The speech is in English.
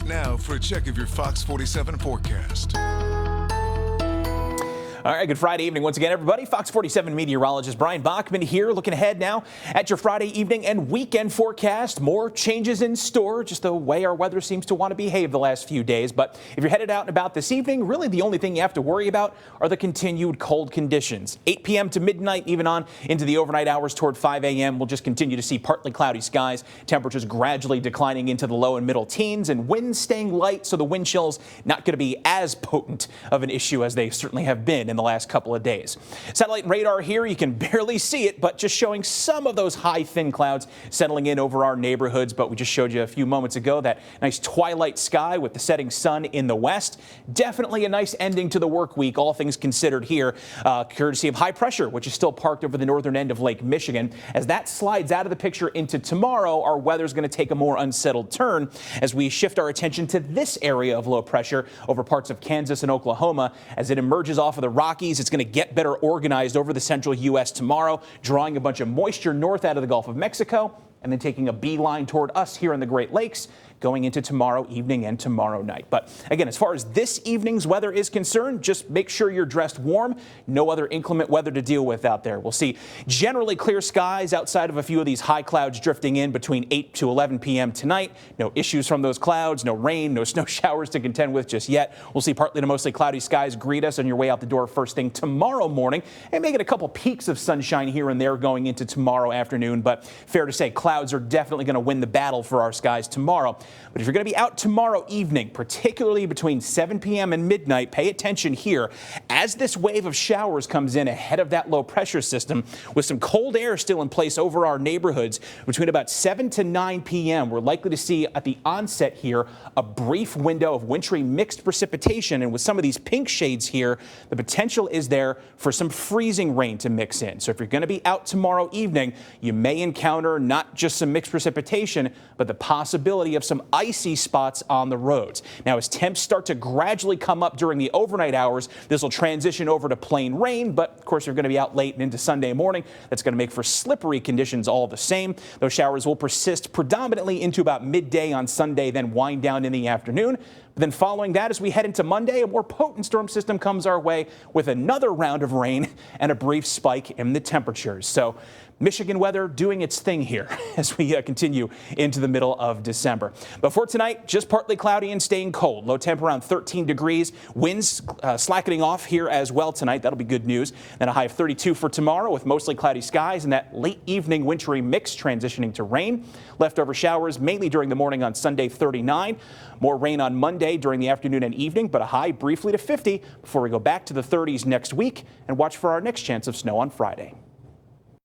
now for a check of your Fox 47 forecast. All right, good Friday evening once again, everybody. Fox 47 meteorologist Brian Bachman here, looking ahead now at your Friday evening and weekend forecast. More changes in store, just the way our weather seems to want to behave the last few days. But if you're headed out and about this evening, really the only thing you have to worry about are the continued cold conditions. 8 p.m. to midnight, even on into the overnight hours toward 5 a.m. We'll just continue to see partly cloudy skies, temperatures gradually declining into the low and middle teens, and winds staying light, so the wind chills not going to be as potent of an issue as they certainly have been in the last couple of days. Satellite and radar here, you can barely see it, but just showing some of those high thin clouds settling in over our neighborhoods. But we just showed you a few moments ago that nice twilight sky with the setting sun in the west. Definitely a nice ending to the work week, all things considered here, courtesy of high pressure, which is still parked over the northern end of Lake Michigan. As that slides out of the picture into tomorrow, our weather is going to take a more unsettled turn as we shift our attention to this area of low pressure over parts of Kansas and Oklahoma. As it emerges off of the Rockies, it's going to get better organized over the central U.S. tomorrow, drawing a bunch of moisture north out of the Gulf of Mexico and then taking a beeline toward us here in the Great Lakes, going into tomorrow evening and tomorrow night. But again, as far as this evening's weather is concerned, just make sure you're dressed warm. No other inclement weather to deal with out there. We'll see generally clear skies outside of a few of these high clouds drifting in between 8 to 11 p.m. tonight. No issues from those clouds, no rain, no snow showers to contend with just yet. We'll see partly to mostly cloudy skies greet us on your way out the door first thing tomorrow morning, and may get a couple peaks of sunshine here and there going into tomorrow afternoon. But fair to say, clouds are definitely going to win the battle for our skies tomorrow. But if you're going to be out tomorrow evening, particularly between 7 p.m. and midnight, pay attention here as this wave of showers comes in ahead of that low pressure system with some cold air still in place over our neighborhoods. Between about 7 to 9 p.m., we're likely to see at the onset here a brief window of wintry mixed precipitation. And with some of these pink shades here, the potential is there for some freezing rain to mix in. So if you're going to be out tomorrow evening, you may encounter not just some mixed precipitation, but the possibility of some icy spots on the roads. Now, as temps start to gradually come up during the overnight hours, this will transition over to plain rain. But of course, you're going to be out late and into Sunday morning. That's going to make for slippery conditions all the same. Those showers will persist predominantly into about midday on Sunday, then wind down in the afternoon. But then following that, as we head into Monday, a more potent storm system comes our way with another round of rain and a brief spike in the temperatures. So Michigan weather doing its thing here as we continue into the middle of December. But for tonight, just partly cloudy and staying cold. Low temp around 13 degrees. Winds slackening off here as well tonight. That'll be good news. Then a high of 32 for tomorrow with mostly cloudy skies and that late evening wintry mix transitioning to rain. Leftover showers mainly during the morning on Sunday, 39. More rain on Monday during the afternoon and evening, but a high briefly to 50 before we go back to the 30s next week and watch for our next chance of snow on Friday.